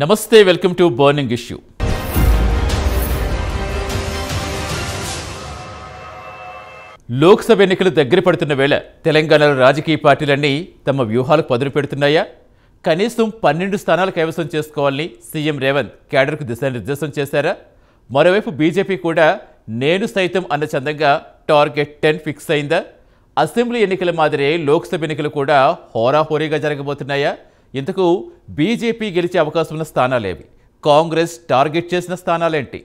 నమస్తే, welcome to burning issue. Lok Sabha ఎన్నికలు దగ్గర పడుతున్న వేళ తెలంగాణలో రాజకీయ పార్టీలన్నీ తమ వ్యూహాలకు పదును పెడుతున్నాయా? కనీసం 12 స్థానాలు కైవసం చేసుకోవాలని సీఎం రేవంత్ క్యాడర్కు దిశానిర్దేశం చేశారా? మరోవైపు బీజేపీ కూడా నేను సైతం అన్న చందంగా టార్గెట్ 10 ఫిక్స్ అయిందా? అసెంబ్లీ ఎన్నికల మాదిరే లోక్సభ ఎన్నికలు కూడా హోరాహోరీగా జరగబోతున్నాయా? ఇంతకు బీజేపీ గెలిచే అవకాశం ఉన్న స్థానాలేవి? కాంగ్రెస్ టార్గెట్ చేసిన స్థానాలేంటి?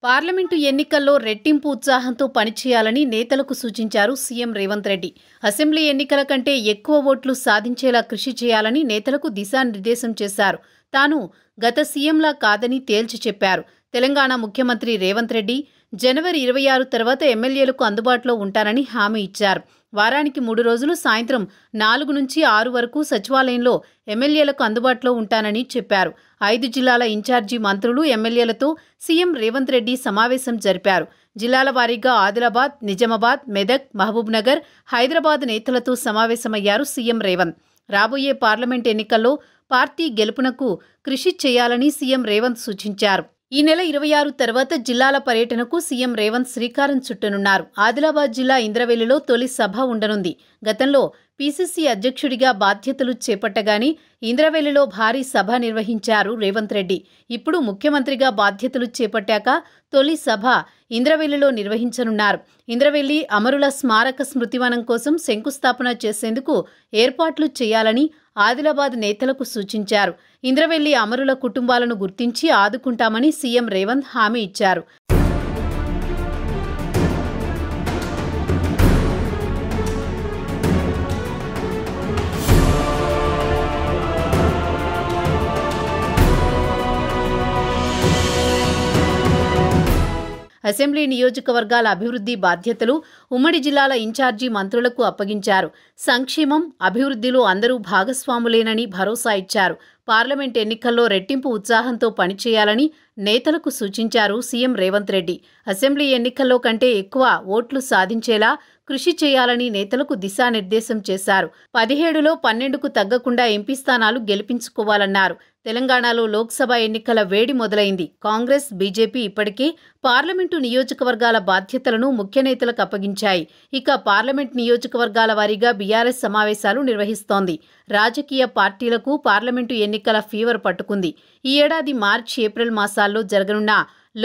పార్లమెంటు ఎన్నికల్లో రెట్టింపు ఉత్సాహంతో పనిచేయాలని నేతలకు సూచించారు సీఎం రేవంత్ రెడ్డి. అసెంబ్లీ ఎన్నికల కంటే ఎక్కువ ఓట్లు సాధించేలా కృషి చేయాలని నేతలకు దిశానిర్దేశం చేశారు. తాను గత సీఎంలా కాదని తేల్చి చెప్పారు. తెలంగాణ ముఖ్యమంత్రి రేవంత్ రెడ్డి జనవరి 26 తర్వాత ఎమ్మెల్యేలకు అందుబాటులో ఉంటానని హామీ ఇచ్చారు. వారానికి 3 రోజులు సాయంత్రం 4 నుంచి 6 వరకు సచివాలయంలో ఎమ్మెల్యేలకు అందుబాటులో ఉంటానని చెప్పారు. 5 జిల్లాల ఇన్ఛార్జి మంత్రులు ఎమ్మెల్యేలతో సీఎం రేవంత్ రెడ్డి సమావేశం జరిపారు. జిల్లాల వారీగా ఆదిలాబాద్, నిజామాబాద్, మెదక్, మహబూబ్నగర్, హైదరాబాద్ నేతలతో సమావేశమయ్యారు సీఎం రేవంత్. రాబోయే పార్లమెంట్ ఎన్నికల్లో పార్టీ గెలుపునకు కృషి చేయాలని సీఎం రేవంత్ సూచించారు. ఈ నెల 26 తర్వాత జిల్లాల పర్యటనకు సీఎం రేవంత్ శ్రీకారం చుట్టనున్నారు. ఆదిలాబాద్ జిల్లా ఇంద్రవెల్లిలో తొలి సభ ఉండనుంది. గతంలో పీసీసీ అధ్యక్షుడిగా బాధ్యతలు చేపట్టగానే ఇంద్రవెల్లిలో భారీ సభ నిర్వహించారు రేవంత్ రెడ్డి. ఇప్పుడు ముఖ్యమంత్రిగా బాధ్యతలు చేపట్టాక తొలి సభ ఇంద్రవెల్లిలో నిర్వహించనున్నారు. ఇంద్రవెల్లి అమరుల స్మారక స్మృతివనం కోసం శంకుస్థాపన చేసేందుకు ఏర్పాట్లు చేయాలని ఆదిలాబాద్ నేతలకు సూచించారు. ఇంద్రవెల్లి అమరుల కుటుంబాలను గుర్తించి ఆదుకుంటామని సీఎం రేవంత్ హామీ ఇచ్చారు. అసెంబ్లీ నియోజకవర్గాల అభివృద్ధి బాధ్యతలు ఉమ్మడి జిల్లాల ఇన్ఛార్జి మంత్రులకు అప్పగించారు. సంక్షేమం, అభివృద్ధిలో అందరూ భాగస్వాములేనని భరోసా ఇచ్చారు. పార్లమెంట్ ఎన్నికల్లో రెట్టింపు ఉత్సాహంతో పనిచేయాలని నేతలకు సూచించారు సీఎం రేవంత్ రెడ్డి. అసెంబ్లీ ఎన్నికల్లో కంటే ఎక్కువ ఓట్లు సాధించేలా కృషి చేయాలని నేతలకు దిశానిర్దేశం చేశారు. 17లో 12కు తగ్గకుండా ఎంపీ స్థానాలు గెలిపించుకోవాలన్నారు. తెలంగాణలో లోక్సభ ఎన్నికల వేడి మొదలైంది. కాంగ్రెస్, బీజేపీ ఇప్పటికే పార్లమెంటు నియోజకవర్గాల బాధ్యతలను ముఖ్య నేతలకు అప్పగించాయి. ఇక పార్లమెంట్ నియోజకవర్గాల వారీగా బీఆర్ఎస్ సమావేశాలు నిర్వహిస్తోంది. రాజకీయ పార్టీలకు పార్లమెంటు ఎన్నికల ఫీవర్ పట్టుకుంది. ఈ ఏడాది మార్చి, ఏప్రిల్ మాసాల్లో జరగనున్న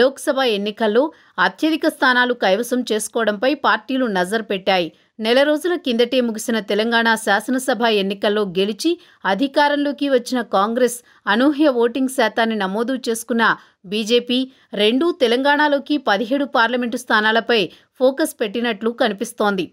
లోక్సభ ఎన్నికల్లో అత్యధిక స్థానాలు కైవసం చేసుకోవడంపై పార్టీలు నజర్ పెట్టాయి. నెల రోజుల కిందటే ముగిసిన తెలంగాణ శాసనసభ ఎన్నికల్లో గెలిచి అధికారంలోకి వచ్చిన కాంగ్రెస్ అనూహ్య ఓటింగ్ శాతాన్ని నమోదు చేసుకున్న బీజేపీ రెండూ తెలంగాణలోకి 17 పార్లమెంటు స్థానాలపై ఫోకస్ పెట్టినట్లు కనిపిస్తోంది.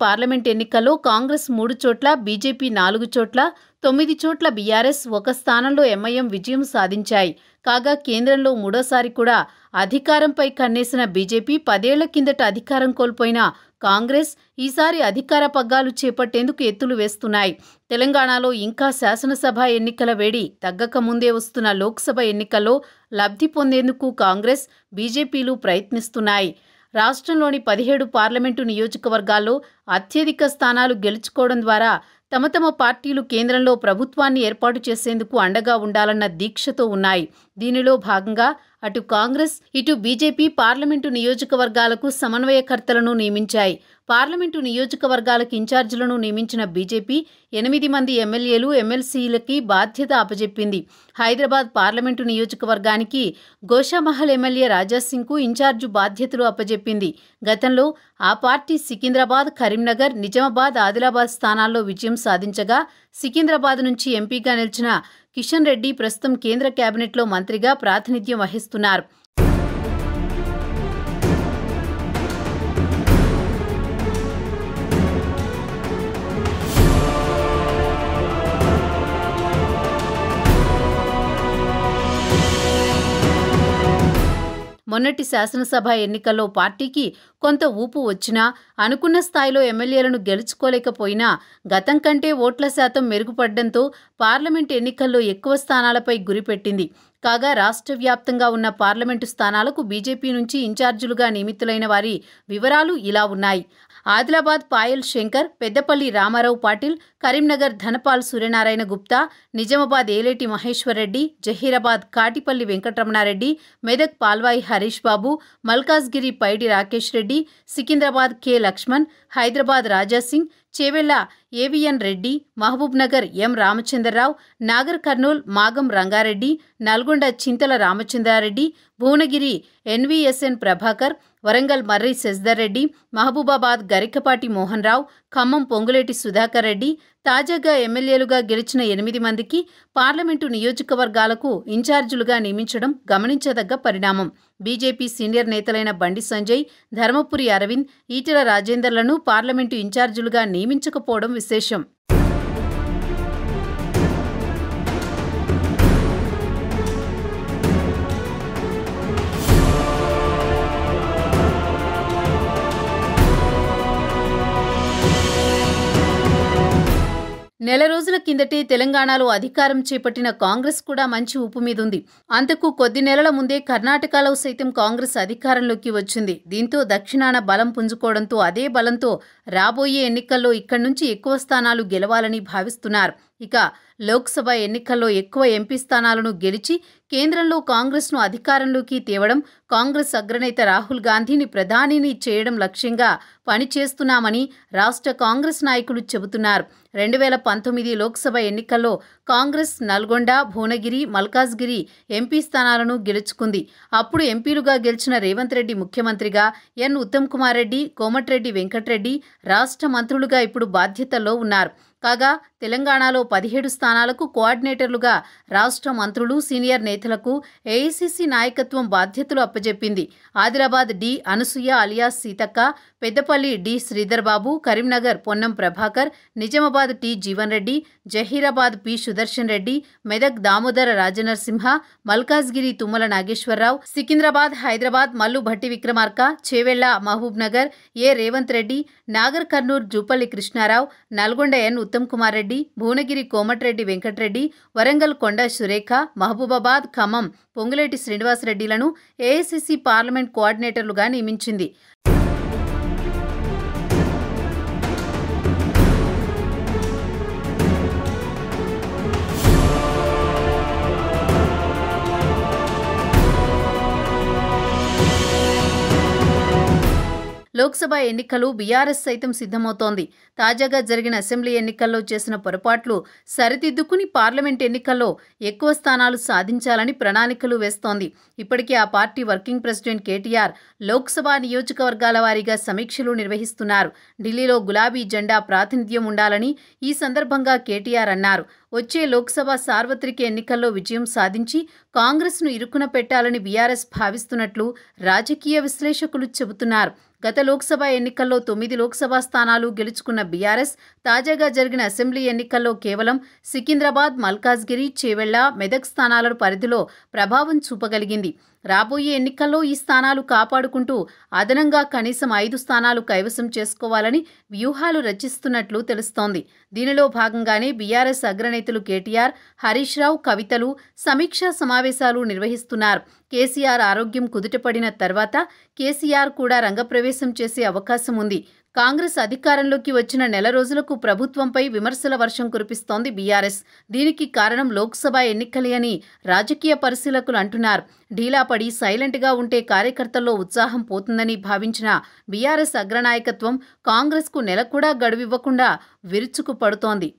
పార్లమెంట్ ఎన్నికల్లో కాంగ్రెస్ 3 చోట్ల, బీజేపీ 4 చోట్ల, 9 చోట్ల బీఆర్ఎస్, 1 స్థానంలో ఎంఐఎం విజయం సాధించాయి. కాగా కేంద్రంలో మూడోసారి కూడా అధికారంపై కన్నేసిన బీజేపీ 10 ఏళ్ల కిందట అధికారం కోల్పోయిన కాంగ్రెస్ ఈసారి అధికార పగ్గాలు చేపట్టేందుకు ఎత్తులు వేస్తున్నాయి. తెలంగాణలో ఇంకా శాసనసభ ఎన్నికల వేడి తగ్గక ముందే వస్తున్న లోక్సభ ఎన్నికల్లో లబ్ధి పొందేందుకు కాంగ్రెస్, బీజేపీలు ప్రయత్నిస్తున్నాయి. రాష్ట్రంలోని 17 పార్లమెంటు నియోజకవర్గాల్లో అత్యధిక స్థానాలు గెలుచుకోవడం ద్వారా తమ పార్టీలు కేంద్రంలో ప్రభుత్వాన్ని ఏర్పాటు చేసేందుకు అండగా ఉండాలన్న దీక్షతో ఉన్నాయి. దీనిలో భాగంగా అటు కాంగ్రెస్, ఇటు బీజేపీ పార్లమెంటు నియోజకవర్గాలకు సమన్వయకర్తలను నియమించాయి. పార్లమెంటు నియోజకవర్గాలకు ఇన్ఛార్జీలను నియమించిన బీజేపీ 8 మంది ఎమ్మెల్యేలు, ఎమ్మెల్సీలకి బాధ్యత అప్పజెప్పింది. హైదరాబాద్ పార్లమెంటు నియోజకవర్గానికి గోషామహల్ ఎమ్మెల్యే రాజాసింగ్కు ఇన్ఛార్జు బాధ్యతలు అప్పజెప్పింది. గతంలో ఆ పార్టీ సికింద్రాబాద్, కరీంనగర్, నిజామాబాద్, ఆదిలాబాద్ స్థానాల్లో విజయం సాధించగా సికింద్రాబాద్ నుంచి ఎంపీగా నిలిచిన కిషన్ రెడ్డి ప్రస్తుతం కేంద్ర కేబినెట్లో మంత్రిగా ప్రాతినిధ్యం వహిస్తున్నారు. మొన్నటి శాసనసభ ఎన్నికల్లో పార్టీకి కొంత ఊపు వచ్చినా అనుకున్న స్థాయిలో ఎమ్మెల్యేలను గెలుచుకోలేకపోయినా గతం కంటే ఓట్ల శాతం మెరుగుపడడంతో పార్లమెంట్ ఎన్నికల్లో ఎక్కువ స్థానాలపై గురిపెట్టింది. కాగా రాష్ట్ర వ్యాప్తంగా ఉన్న పార్లమెంటు స్థానాలకు బీజేపీ నుంచి ఇన్ఛార్జీలుగా నియమితులైన వారి వివరాలు ఇలా ఉన్నాయి. ఆదిలాబాద్ పాయల్ శంకర్, పెద్దపల్లి రామారావు పాటిల్, కరీంనగర్ ధనపాల్ సూర్యనారాయణ గుప్తా, నిజామాబాద్ ఏలేటి మహేశ్వర్ రెడ్డి, జహీరాబాద్ కాటిపల్లి వెంకటరమణారెడ్డి, మెదక్ పాల్వాయి హరీష్ బాబు, మల్కాజ్గిరి పైడి రాకేష్ రెడ్డి, సికింద్రాబాద్ కె లక్ష్మణ్, హైదరాబాద్ రాజాసింగ్, చేవెళ్ల ఏవిఎన్ రెడ్డి, మహబూబ్ నగర్ ఎం రామచంద్రరావు, నాగర్ కర్నూల్ మాగం రంగారెడ్డి, నల్గొండ చింతల రామచంద్రారెడ్డి, భువనగిరి ఎన్వీఎస్ఎన్ ప్రభాకర్, వరంగల్ మర్రి శశిధర్ రెడ్డి, మహబూబాబాద్ గరికపాటి మోహన్ రావు, ఖమ్మం పొంగులేటి సుధాకర్ రెడ్డి. తాజాగా ఎమ్మెల్యేలుగా గెలిచిన 8 మందికి పార్లమెంటు నియోజకవర్గాలకు ఇన్ఛార్జీలుగా నియమించడం గమనించదగ్గ పరిణామం. BJP senior నేతలైన Bandi Sanjay, Dharmapuri Arvind, Etela రాజేందర్లను parliament ఇన్ఛార్జీలుగా నియమించకపోవడం విశేషం. నెల రోజుల కిందటే తెలంగాణలో అధికారం చేపట్టిన కాంగ్రెస్ కూడా మంచి ఊపు మీదుంది. అంతకు కొద్ది నెలల ముందే కర్ణాటకలో సైతం కాంగ్రెస్ అధికారంలోకి వచ్చింది. దీంతో దక్షిణాన బలం పుంజుకోవడంతో అదే బలంతో రాబోయే ఎన్నికల్లో ఇక్కడి నుంచి ఎక్కువ స్థానాలు గెలవాలని భావిస్తున్నారు. ఇక లోక్సభ ఎన్నికల్లో ఎక్కువ ఎంపీ స్థానాలను గెలిచి కేంద్రంలో కాంగ్రెస్ను అధికారంలోకి తేవడం, కాంగ్రెస్ అగ్రనేత రాహుల్ గాంధీని ప్రధానిని చేయడం లక్ష్యంగా పనిచేస్తున్నామని రాష్ట్ర కాంగ్రెస్ నాయకులు చెబుతున్నారు. 2019 లోక్సభ ఎన్నికల్లో కాంగ్రెస్ నల్గొండ, భువనగిరి, మల్కాజ్గిరి ఎంపీ స్థానాలను గెలుచుకుంది. అప్పుడు ఎంపీలుగా గెలిచిన రేవంత్ రెడ్డి ముఖ్యమంత్రిగా, ఎన్ ఉత్తమ్ కుమార్ రెడ్డి, కోమటిరెడ్డి వెంకటరెడ్డి రాష్ట్ర మంత్రులుగా ఇప్పుడు బాధ్యతల్లో ఉన్నారు. కాగా తెలంగాణలో 17 స్థానాలకు కోఆర్డినేటర్లుగా రాష్ట్ర మంత్రులు, సీనియర్ నేతలకు ఏఐసీసీ నాయకత్వం బాధ్యతలు అప్పజెప్పింది. Adilabad D Anasuya alias Seethakka, Peddapalli D Sridhar Babu, Karimnagar Ponnam Prabhakar, Nizamabad T Jeevan Reddy, Zaheerabad P Sudarshan Reddy, Medak Damodara Rajanarasimha, Malkajgiri Tummala Nageswara Rao, Secunderabad Hyderabad Mallu Bhatti Vikramarka, Chevella Mahabubnagar A Revanth Reddy, Nagarkurnool Jupally Krishna Rao, Nalgonda N Uttam Kumar Reddy, Bhuvanagiri Komatireddy Venkat Reddy, Warangal Konda Surekha, Mahabubabad Khammam Ponguleti శ్రీనివాసరెడ్డిలను ఏఐసీసీ పార్లమెంట్ కోఆర్డినేటర్లుగా నియమించింది. లోక్సభ ఎన్నికలు బీఆర్ఎస్ సైతం సిద్ధమవుతోంది. తాజాగా జరిగిన అసెంబ్లీ ఎన్నికల్లో చేసిన పొరపాట్లు సరిదిద్దుకుని పార్లమెంట్ ఎన్నికల్లో ఎక్కువ స్థానాలు సాధించాలని ప్రణాళికలు వేస్తోంది. ఇప్పటికే ఆ party working president KTR Lok Sabha నియోజకవర్గాల వారీగా సమీక్షలు నిర్వహిస్తున్నారు. ఢిల్లీలో గులాబీ జెండా ప్రాతినిధ్యం ఉండాలని ఈ సందర్భంగా కేటీఆర్ అన్నారు. వచ్చే లోక్సభ సార్వత్రిక ఎన్నికల్లో విజయం సాధించి కాంగ్రెస్ను ఇరుకున పెట్టాలని బీఆర్ఎస్ భావిస్తున్నట్లు రాజకీయ విశ్లేషకులు చెబుతున్నారు. గత లోక్సభ ఎన్నికల్లో 9 లోక్సభ స్థానాలు గెలుచుకున్న బీఆర్ఎస్ తాజాగా జరిగిన అసెంబ్లీ ఎన్నికల్లో కేవలం సికింద్రాబాద్, మల్కాజ్గిరి, చేవెళ్ల, మెదక్ స్థానాల పరిధిలో ప్రభావం చూపగలిగింది. రాబోయే ఎన్నికల్లో ఈ స్థానాలు కాపాడుకుంటూ అదనంగా కనీసం 5 స్థానాలు కైవసం చేసుకోవాలని వ్యూహాలు రచిస్తున్నట్లు తెలుస్తోంది. దీనిలో భాగంగానే బీఆర్ఎస్ అగ్రనేతలు కేటీఆర్, హరీష్ రావు, కవితలు సమీక్షా సమావేశాలు నిర్వహిస్తున్నారు. కేసీఆర్ ఆరోగ్యం కుదుటపడిన తర్వాత కేసీఆర్ కూడా రంగప్రవేశం చేసే అవకాశం ఉంది. కాంగ్రెస్ అధికారంలోకి వచ్చిన నెల రోజులకు ప్రభుత్వంపై విమర్శల వర్షం కురిపిస్తోంది బీఆర్ఎస్. దీనికి కారణం లోక్సభ ఎన్నికలే అని రాజకీయ పరిశీలకులు అంటున్నారు. ఢీలాపడి సైలెంట్గా ఉంటే కార్యకర్తల్లో ఉత్సాహం పోతుందని భావించిన బీఆర్ఎస్ అగ్రనాయకత్వం కాంగ్రెస్కు నెల కూడా గడువివ్వకుండా విరుచుకు పడుతోంది.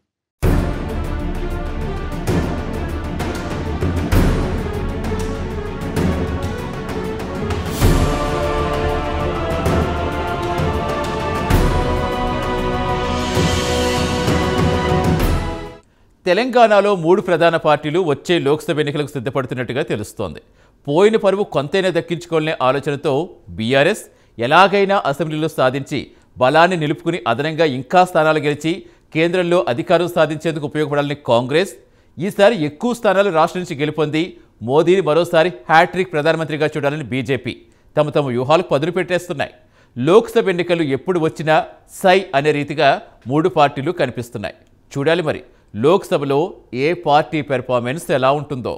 తెలంగాణలో 3 ప్రధాన పార్టీలు వచ్చే లోక్సభ ఎన్నికలకు సిద్ధపడుతున్నట్టుగా తెలుస్తోంది. పోయిన పరువు కొంతైనా దక్కించుకోవాలనే ఆలోచనతో బీఆర్ఎస్ ఎలాగైనా అసెంబ్లీలో సాధించి బలాన్ని నిలుపుకుని అదనంగా ఇంకా స్థానాలు గెలిచి కేంద్రంలో అధికారం సాధించేందుకు ఉపయోగపడాలని కాంగ్రెస్ ఈసారి ఎక్కువ స్థానాలు రాష్ట్రం నుంచి గెలుపొంది మోదీని మరోసారి హ్యాట్రిక్ ప్రధానమంత్రిగా చూడాలని బీజేపీ తమ వ్యూహాలకు పదును పెట్టేస్తున్నాయి. లోక్సభ ఎన్నికలు ఎప్పుడు వచ్చినా సై అనే రీతిగా 3 పార్టీలు కనిపిస్తున్నాయి. చూడాలి మరి లోక్సభలో ఏ పార్టీ పెర్ఫార్మెన్స్ ఎలా ఉంటుందో.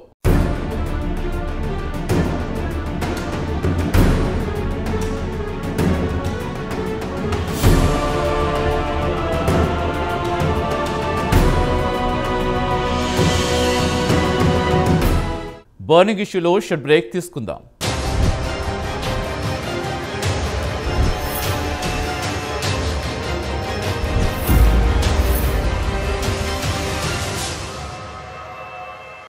బర్నింగ్ ఇష్యూలో షార్ట్ బ్రేక్ తీసుకుందాం.